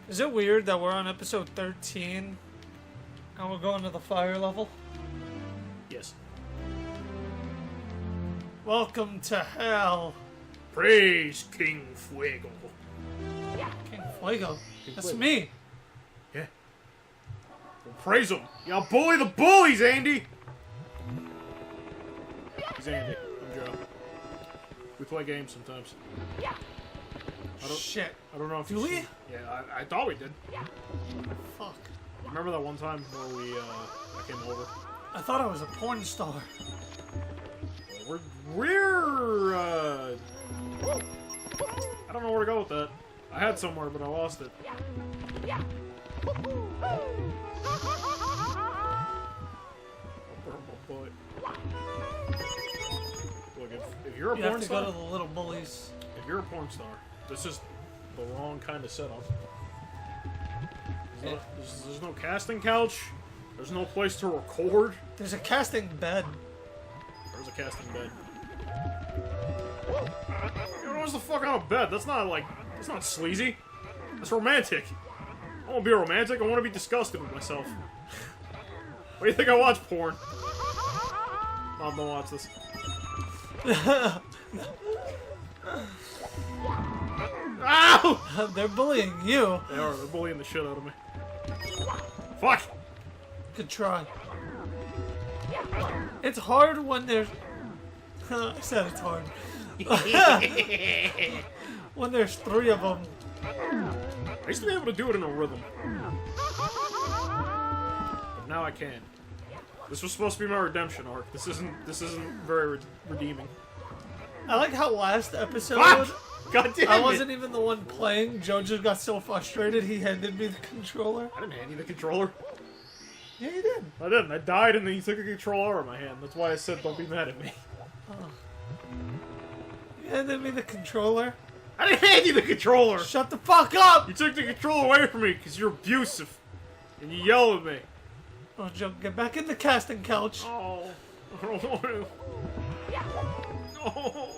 Is it weird that we're on episode 13 and we're going to the fire level? Yes. Welcome to hell. Praise King Fuego. King Fuego. That's Fuego. me. Yeah. Well, praise him. Y'all bully the bullies, Andy. He's Andy. I'm Joe. We play games sometimes. Shit. I don't know if Do you we? Yeah, I thought we did. Fuck. Remember that one time where I came over? I thought I was a porn star. We're I don't know where to go with that. I had somewhere, but I lost it. Look, if you're a You have porn to star, go to the little bullies. if you're a porn star, this is the wrong kind of setup. There's no casting couch. There's no place to record. There's a casting bed. There's a casting bed. You know, what's the fuck on a bed? That's not sleazy. That's romantic. I want to be romantic. I want to be disgusted with myself. What do you think I watch porn? Mom, don't watch this. Ow! They're bullying you. They are. They're bullying the shit out of me. Fuck! Good try. It's hard when there's... I said it's hard. When there's three of them. I used to be able to do it in a rhythm. But now I can't. This was supposed to be my redemption arc. This isn't very redeeming. I like how last episode... Fuck! God damn it! I wasn't even the one playing. Joe just got so frustrated he handed me the controller. I didn't hand you the controller. Yeah, you did. I didn't. I died and then you took a controller out of my hand. That's why I said don't be mad at me. You handed me the controller. I didn't hand you the controller! Shut the fuck up! You took the controller away from me because you're abusive. And you yell at me. Oh, Joe, get back in the casting couch. Oh. I don't want to. No.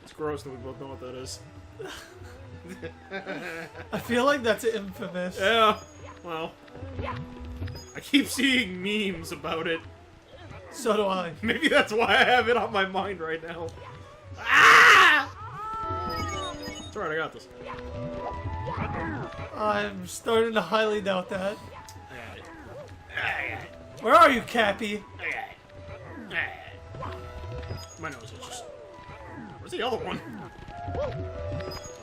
It's gross that we both know what that is. I feel like that's infamous. Yeah. Well. I keep seeing memes about it. So do I. Maybe that's why I have it on my mind right now. Ah! It's alright, I got this. I'm starting to highly doubt that. Where are you, Cappy? My nose itches. Where's the other one? Oh,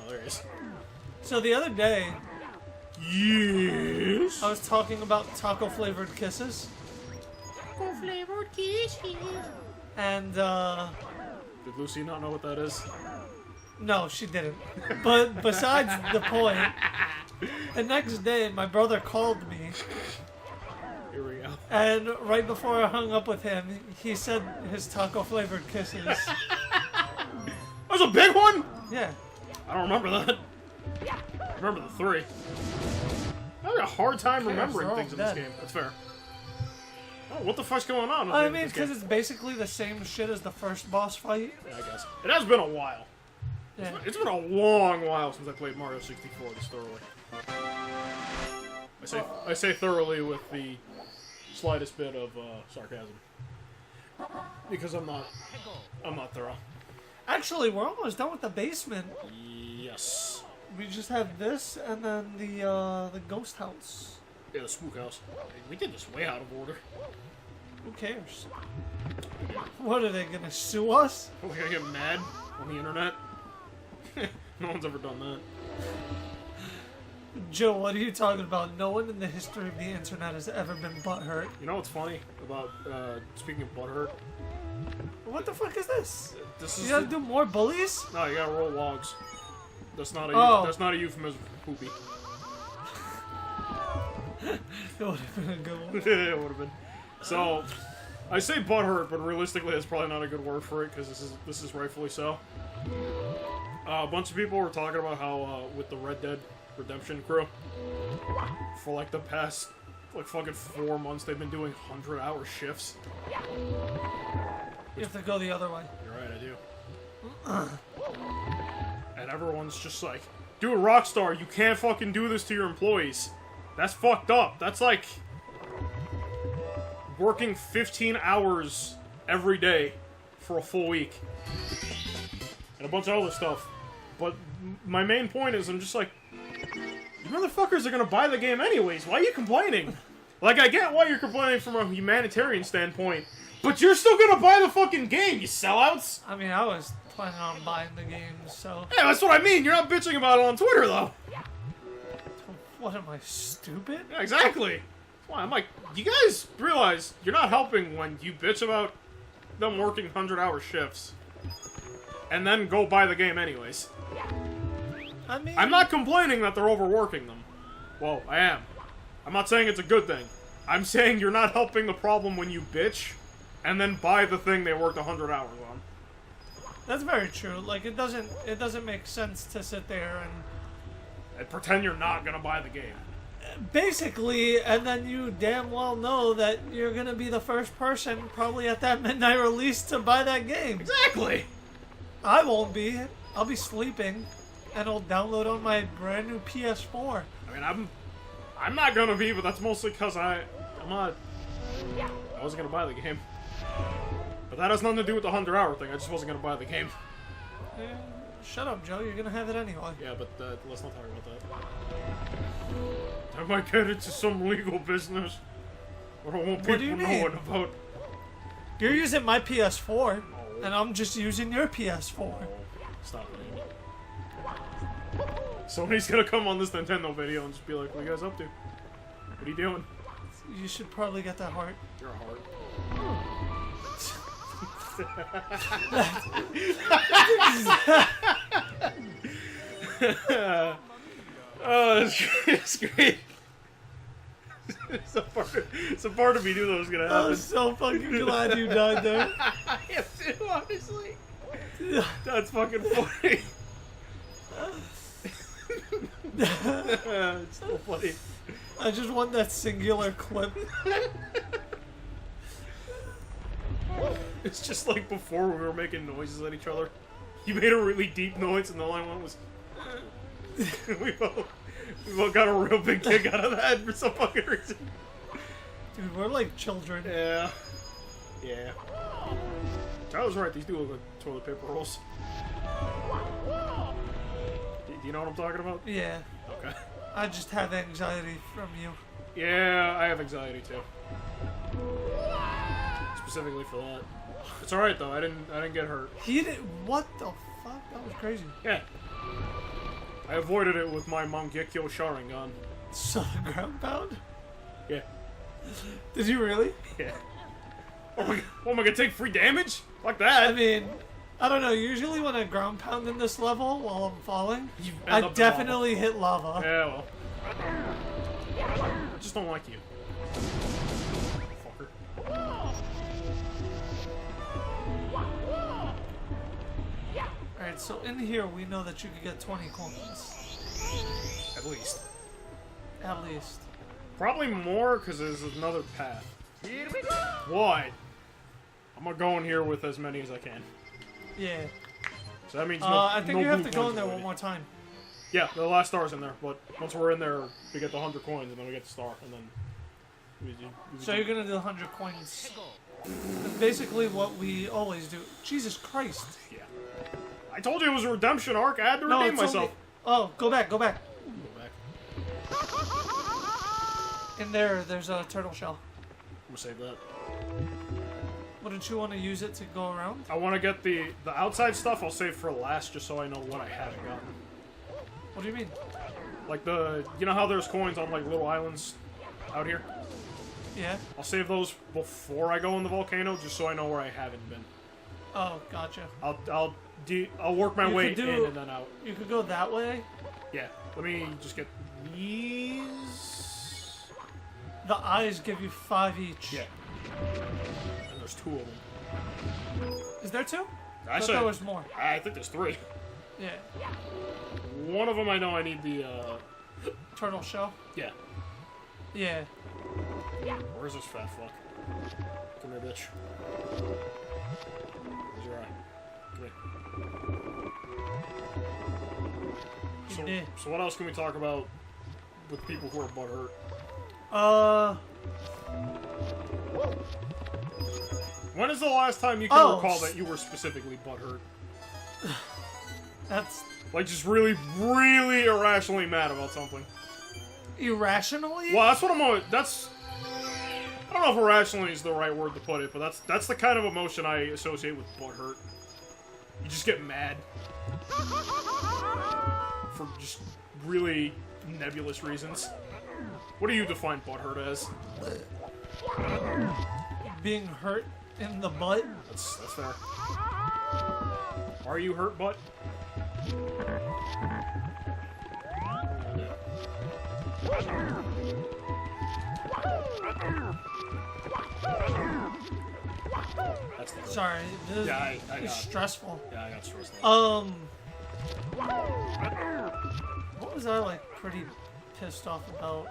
there he is. So the other day, Yes. I was talking about taco-flavored kisses. Taco-flavored kisses. And, Did Lucy not know what that is? no, she didn't. But besides the point, the next day, my brother called me. Here we go. And right before I hung up with him, he said his taco-flavored kisses. That was a big one? Yeah. I don't remember that. I remember the 3. I have a hard time remembering they're all things in this dead. game. That's fair. Oh, what the fuck's going on? I mean, because it's basically the same shit as the first boss fight. Yeah, I guess. It has been a while. Yeah. It's been a long while since I played Mario 64 this thoroughly. I say thoroughly with the slightest bit of sarcasm. Because I'm not thorough. Actually, we're almost done with the basement. Yes. We just have this and then the ghost house. Yeah, the spook house. We did this way out of order. Who cares? What, are they gonna sue us? Are we gonna get mad on the internet? No one's ever done that. Joe, what are you talking about? No one in the history of the internet has ever been butthurt. You know what's funny about, speaking of butthurt? What the fuck is this? This You is gotta do more bullies? No, you gotta roll logs. That's not a Oh. that's not a euphemism for poopy. It would have been a good one. It would have been. So, I say butthurt, but realistically, that's probably not a good word for it because this is rightfully so. A bunch of people were talking about how with the Red Dead Redemption crew, for like the past like fucking 4 months, they've been doing 100-hour shifts. You have to go the other way. You're right, I do. And everyone's just like, dude, Rockstar, you can't fucking do this to your employees. That's fucked up. That's like working 15 hours every day for a full week. And a bunch of other stuff. But my main point is, I'm just like, you motherfuckers are gonna buy the game anyways. Why are you complaining? Like, I get why you're complaining from a humanitarian standpoint, but you're still gonna buy the fucking game, you sellouts! I mean, I was planning on buying the game, so... Yeah, that's what I mean. You're not bitching about it on Twitter, though. What, am I stupid? Yeah, exactly. That's why I'm like, you guys realize you're not helping when you bitch about them working 100-hour shifts. And then go buy the game anyways. I mean... I'm not complaining that they're overworking them. Well, I am. I'm not saying it's a good thing. I'm saying you're not helping the problem when you bitch, and then buy the thing they worked 100 hours on. That's very true. Like, it doesn't make sense to sit there And pretend you're not gonna buy the game. basically, and then you damn well know that you're gonna be the first person, probably at that midnight release, to buy that game. Exactly! I won't be. I'll be sleeping, and I'll download on my brand new PS4. I mean, I'm not gonna be, but that's mostly because I wasn't gonna buy the game. But that has nothing to do with the 100-hour thing. I just wasn't gonna buy the game. Shut up, Joe. You're gonna have it anyway. Yeah, but let's not talk about that. I might get into some legal business. I don't want What do you people mean? knowing about. You're using my PS4, and I'm just using your PS4. Stop it. Somebody's gonna come on this Nintendo video and just be like, what are you guys up to? What are you doing? You should probably get that heart. You're a heart. Oh, it's great. It's a part of me knew that was gonna happen. I'm so fucking glad you died there. I am too, honestly. That's fucking funny. It's so funny. I just want that singular clip. It's just like before we were making noises at each other. You made a really deep noise and the line one was... we both got a real big kick out of that for some fucking reason. Dude, we're like children. Yeah. Yeah. I was right, these do look like toilet paper rolls. Do you know what I'm talking about? Yeah. Okay. I just have anxiety from you. Yeah, I have anxiety too. Specifically for that. It's alright though, I didn't get hurt. He did. What the fuck? That was crazy. Yeah. I avoided it with my Mangekyo Sharingan. So the ground pound? Yeah. Did you really? Yeah. Oh, am I gonna take free damage? Like that? I mean, I don't know. Usually when I ground pound in this level while I'm falling, I end up in definitely hit lava. Yeah, well. I just don't like you. Fucker. Alright, so in here we know that you could get 20 coins. At least. At least. Probably more, because there's another path. Why? I'm gonna go in here with as many as I can. Yeah. So that means I think no you have blue to go in coins there already. one more time. Yeah, the last star's in there, but once we're in there, we get the 100 coins, and then we get the star, and then... So you're gonna do 100 coins. That's basically what we always do. Jesus Christ. Yeah. I told you it was a redemption arc. I had to No, redeem it's myself. only... Oh, go back, go back. Go back. In there's a turtle shell. I'm gonna save that. Wouldn't you want to use it to go around? I want to get the outside stuff. I'll save for last, just so I know what I haven't gotten. What do you mean? Like you know how there's coins on like little islands out here? Yeah. I'll save those before I go in the volcano, just so I know where I haven't been. Oh, gotcha. I'll work my You way could do- in and then out. You could go that way. Yeah. Let me just get these. The eyes give you 5 each. Yeah. And there's 2 of them. Is there 2? I thought said there was more. I think there's 3. Yeah. One of them I know I need the, Turtle shell? yeah. Yeah. Where's this fat fuck? Come here, bitch. Where's your eye? Come here. So what else can we talk about with people who are butthurt? When is the last time you can recall that you were specifically butthurt? That's... Like, just really, really irrationally mad about something. Irrationally? Well, that's what I'm always... That's... I don't know if irrationally is the right word to put it, but that's the kind of emotion I associate with butthurt. You just get mad. For just really nebulous reasons. What do you define butthurt as? Being hurt in the butt? That's fair. Are you hurt, butt? That's the Sorry, this Yeah, I is got stressful. Yeah, I got stressed out. What was I, like, pretty pissed off about?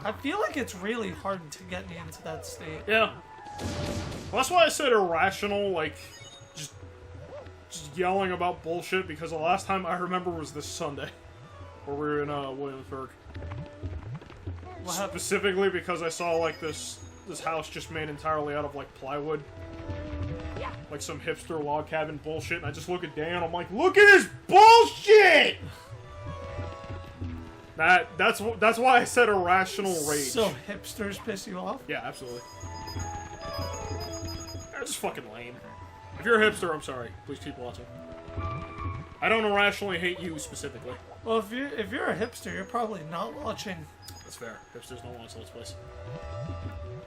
I feel like it's really hard to get me into that state. Yeah. Well, that's why I said irrational, like, just yelling about bullshit, because the last time I remember was this Sunday, where we were in, Williamsburg. What happened? Specifically because I saw, like, this house just made entirely out of, like, plywood. Like some hipster log cabin bullshit, and I just look at Dan, I'm like, look at this bullshit! That's why I said irrational rage. So hipsters piss you off? Yeah, absolutely. They're just fucking lame. If you're a hipster, I'm sorry. Please keep watching. I don't irrationally hate you specifically. Well, if you're a hipster, you're probably not watching. That's fair. Hipsters don't watch Let's Plays.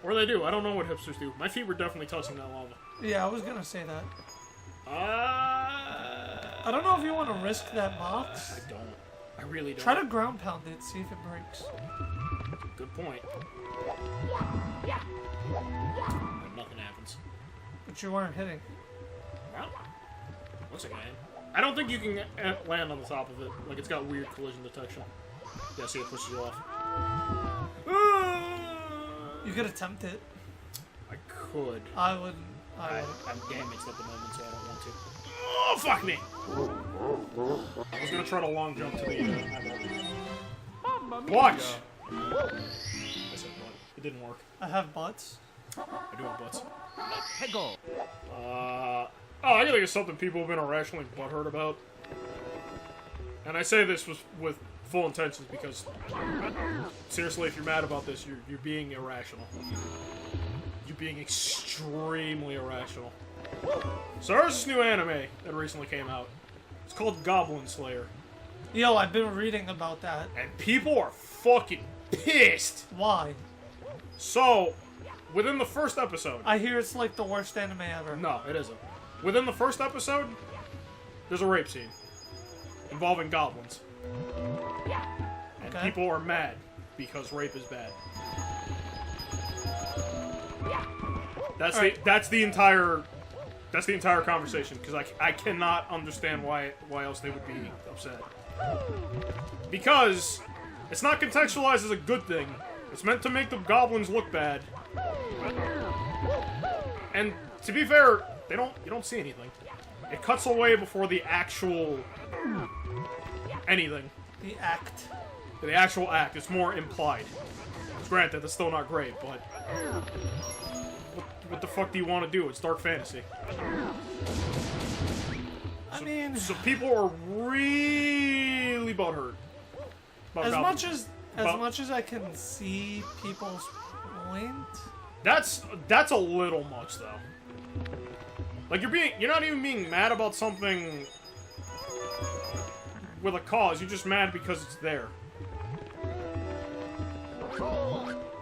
Or they do. I don't know what hipsters do. My feet were definitely touching that lava. Yeah, I was gonna say that. I don't know if you want to risk that box. I don't. I really don't. Try to ground pound it, see if it breaks. Good point. And nothing happens. But you weren't hitting. Well, looks like I am. I don't think you can land on the top of it. Like, it's got weird collision detection. Yeah, see, it pushes you off. You could attempt it. I could. I wouldn't. I'm damaged at the moment, so I don't want to. Oh, fuck me! I was gonna try to long jump to the Watch! I said what? It didn't work. I have butts. I do have butts. Oh, I can think of something people have been irrationally butthurt about. And I say this with full intentions because, seriously, if you're mad about this, you're being irrational. You're being extremely irrational. So there's this new anime that recently came out. It's called Goblin Slayer. Yo, I've been reading about that. And people are fucking pissed! Why? So, within the first episode... I hear it's like the worst anime ever. No, it isn't. Within the first episode, there's a rape scene involving goblins. And people are mad because rape is bad. That's the entire conversation, because I cannot understand why else they would be upset. Because it's not contextualized as a good thing. It's meant to make the goblins look bad. And to be fair, you don't see anything. It cuts away before the actual anything. The act. The actual act. It's more implied. Granted, that's still not great, but what the fuck do you want to do? It's dark fantasy. I mean, so people are really butthurt. As much as I can see people's point. That's a little much though. Like you're not even being mad about something with a cause. You're just mad because it's there.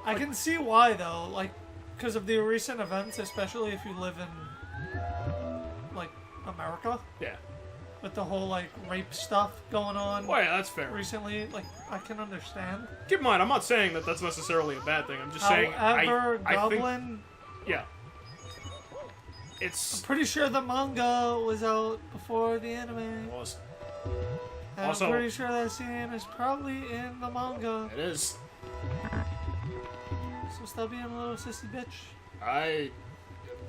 I can see why though, like, because of the recent events, especially if you live in, like, America. Yeah. with the whole like rape stuff going on Oh yeah, that's fair. recently. Like I can understand. Keep in mind, I'm not saying that that's necessarily a bad thing. I'm just saying However, I think, Goblin. yeah. It's Pretty sure the manga was out before the anime. was And Also- I'm pretty sure that scene is probably in the manga. it is. So stop being a little sissy bitch. I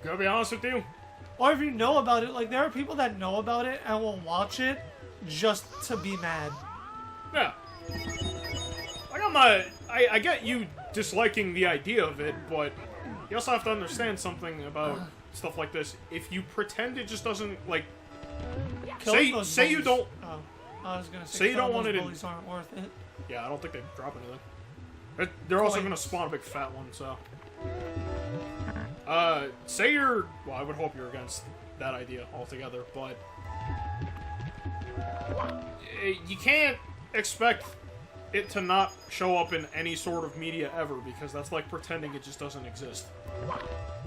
gotta be honest with you. Or if you know about it, like there are people that know about it and will watch it just to be mad. Yeah. Like I'm not. I get you disliking the idea of it, but you also have to understand something about stuff like this. If you pretend it just doesn't like. Killing those Say you bullies- don't. Oh, I was gonna say, Say you don't killing want those it in- bullies aren't worth it. Yeah, I don't think they drop anything. They're also Point. gonna spawn a big fat one, so. Say you're. Well, I would hope you're against that idea altogether, but. You can't expect it to not show up in any sort of media ever, because that's like pretending it just doesn't exist.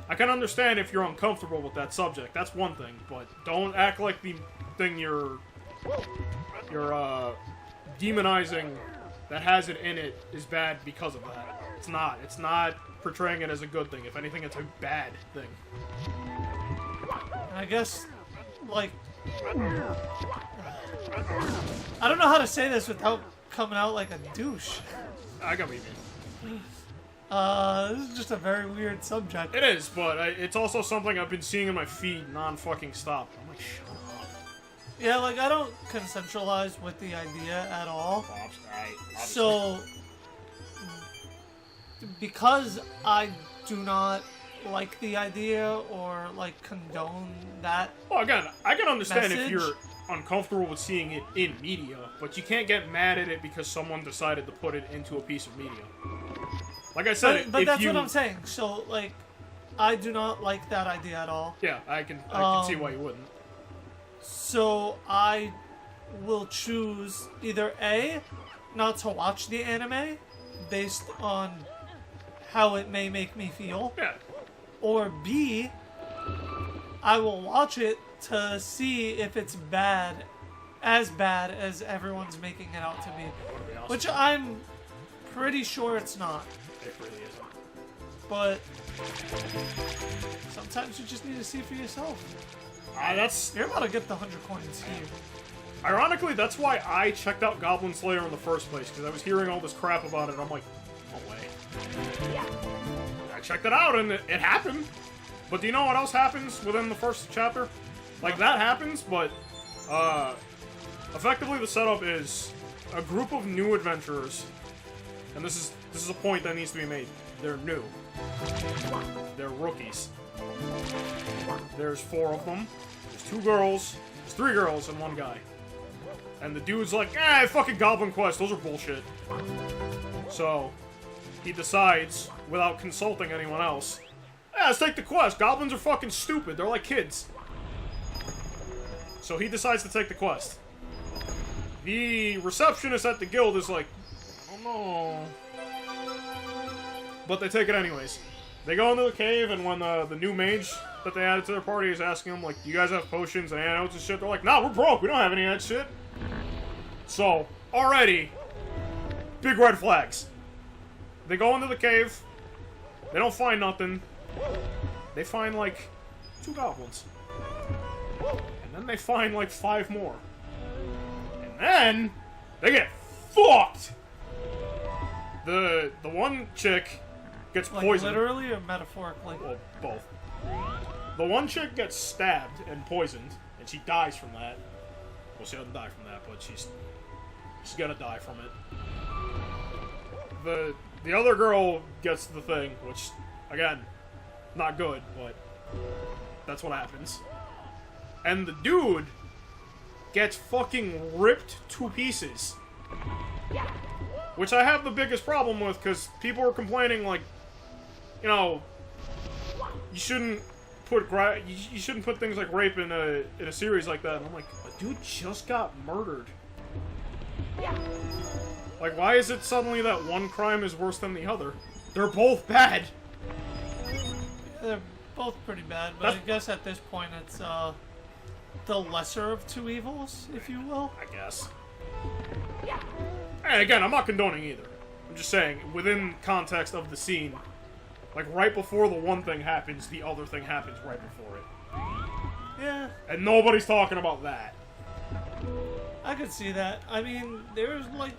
I can understand if you're uncomfortable with that subject, that's one thing, but don't act like the thing you're demonizing that has it in it is bad because of that. It's not. It's not portraying it as a good thing. If anything, it's a bad thing. And I guess, like, I don't know how to say this without coming out like a douche. I got what you mean. This is just a very weird subject. It is, but it's also something I've been seeing in my feed non-fucking stop. I'm like, shut up. Yeah, like I don't consensualize with the idea at all. Bob's right. So, because I do not like the idea or like condone that, Well, again, I can understand if message? you're uncomfortable with seeing it in media, but you can't get mad at it because someone decided to put it into a piece of media. Like I said, but if that's you, what I'm saying. So, like, I do not like that idea at all. yeah, I can see why you wouldn't. So I will choose either A, not to watch the anime based on how it may make me feel, Yeah, or B, I will watch it to see if it's bad as everyone's making it out to be. to be honest, Which I'm pretty sure it's not. it really isn't. But sometimes you just need to see for yourself. That's You're about to get the 100 coins here. ironically, that's why I checked out Goblin Slayer in the first place, because I was hearing all this crap about it. And I'm like, no way. I checked it out, and it happened. But do you know what else happens within the first chapter? Like that happens, but effectively the setup is a group of new adventurers, and this is a point that needs to be made. They're new. They're rookies. There's 4 of them. There's 2 girls. There's 3 girls and 1 guy. And the dude's like, fucking Goblin Quest, those are bullshit. So, he decides, without consulting anyone else, let's take the quest. Goblins are fucking stupid. They're like kids. So he decides to take the quest. The receptionist at the guild is like, oh no. But they take it anyways. They go into the cave, and when the new mage that they added to their party is asking them, like, do you guys have potions and antidotes and shit? They're like, nah, we're broke. We don't have any of that shit. So, already, big red flags. They go into the cave. They don't find nothing. They find, like, 2 goblins. And then they find, like, 5 more. And then, they get fucked! The one chick gets Like poisoned. literally or metaphorically? Well, both. The one chick gets stabbed and poisoned, and she dies from that. Well, she doesn't die from that, but she's gonna die from it. The other girl gets the thing, which, again, not good, but that's what happens. And the dude gets fucking ripped to pieces. Which I have the biggest problem with, because people are complaining, like, you know, you shouldn't put you shouldn't put things like rape in a series like that. And I'm like, a dude just got murdered. Like, why is it suddenly that one crime is worse than the other? They're both bad. They're both pretty bad, but I guess at this point it's the the lesser of two evils, if you will. I guess. And again, I'm not condoning either. I'm just saying, within context of the scene, like right before the one thing happens, the other thing happens right before it. Yeah, And nobody's talking about that. I could see that. I mean, there's like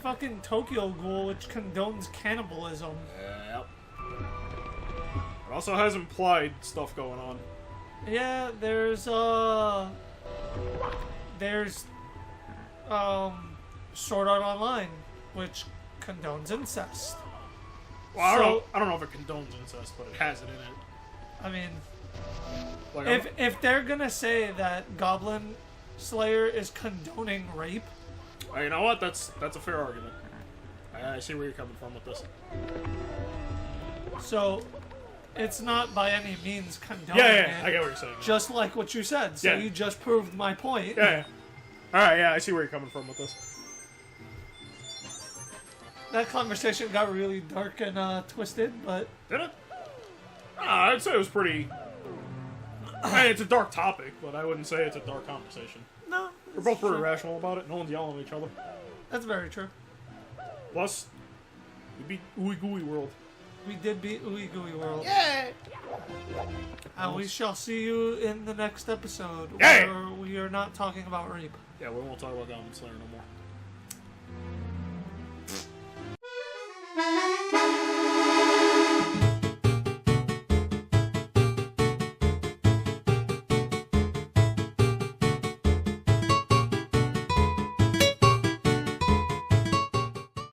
fucking Tokyo Ghoul, which condones cannibalism. Yep. It also has implied stuff going on. Yeah, there's Sword Art Online, which condones incest. Well, I don't know if it condones incest, but it has it in it. I mean, Like, if they're gonna say that Goblin Slayer is condoning rape, you know what? That's a fair argument. I see where you're coming from with this. so it's not by any means condoning Yeah, it. I get what you're saying. Just like what you said. So Yeah. you just proved my point. Yeah. Alright, yeah, I see where you're coming from with this. That conversation got really dark and twisted, but Did it? I'd say it was pretty... I mean, it's a dark topic, but I wouldn't say it's a dark conversation. no. We're both pretty true. rational about it. No one's yelling at each other. That's very true. Plus, we beat Ooey Gooey World. We did beat Ooey Gooey World. Yeah! And we shall see you in the next episode Yeah. where we are not talking about rape. Yeah, we won't talk about Goblin Slayer no more.